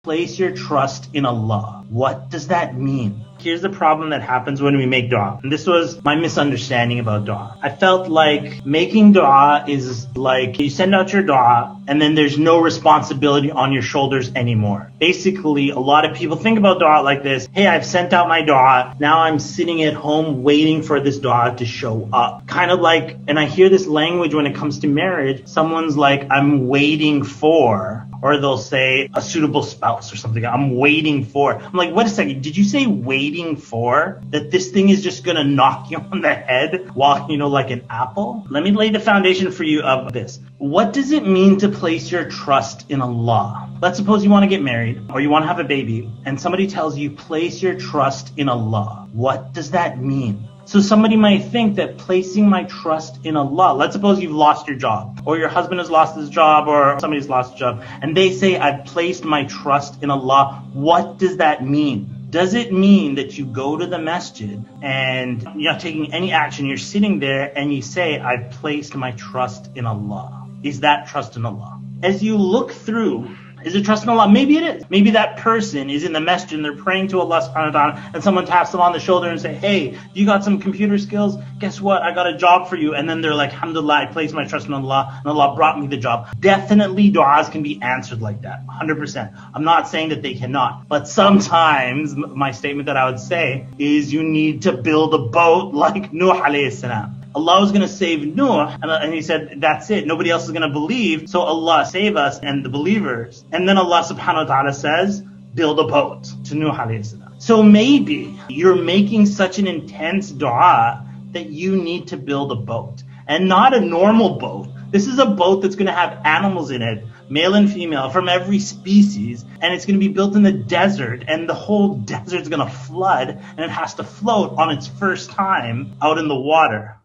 Place your trust in Allah. What does that mean? Here's the problem that happens when we make dua. And this was my misunderstanding about dua. I felt like making dua is like you send out your dua and then there's no responsibility on your shoulders anymore. Basically, a lot of people think about dua like this. Hey, I've sent out my dua. Now I'm sitting at home waiting for this dua to show up. Kind of like, and I hear this language when it comes to marriage. Someone's like, I'm waiting for, or they'll say a suitable spouse or something. I'm waiting for. I'm like, wait a second. Did you say waiting for? That this thing is just going to knock you on the head while, like an apple? Let me lay the foundation for you of this. What does it mean to place your trust in Allah? Let's suppose you want to get married or you want to have a baby and somebody tells you, place your trust in Allah. What does that mean? So somebody might think that placing my trust in Allah, let's suppose you've lost your job, or your husband has lost his job, or somebody's lost a job, and they say, I've placed my trust in Allah. What does that mean? Does it mean that you go to the masjid and you're not taking any action, you're sitting there and you say, I've placed my trust in Allah? Is that trust in Allah? As you look through, is it trust in Allah? Maybe it is. Maybe that person is in the masjid and they're praying to Allah subhanahu wa ta'ala and someone taps them on the shoulder and say, hey, you got some computer skills? Guess what? I got a job for you. And then they're like, alhamdulillah, I placed my trust in Allah and Allah brought me the job. Definitely du'as can be answered like that. 100%. I'm not saying that they cannot. But sometimes my statement that I would say is you need to build a boat like Nuh alayhi salam. Allah was going to save Nuh, and he said, that's it. Nobody else is going to believe. So Allah save us and the believers. And then Allah subhanahu wa ta'ala says, build a boat to Nuh alayhi salam. So maybe you're making such an intense dua that you need to build a boat. And not a normal boat. This is a boat that's going to have animals in it, male and female, from every species, and it's going to be built in the desert, and the whole desert's going to flood, and it has to float on its first time out in the water.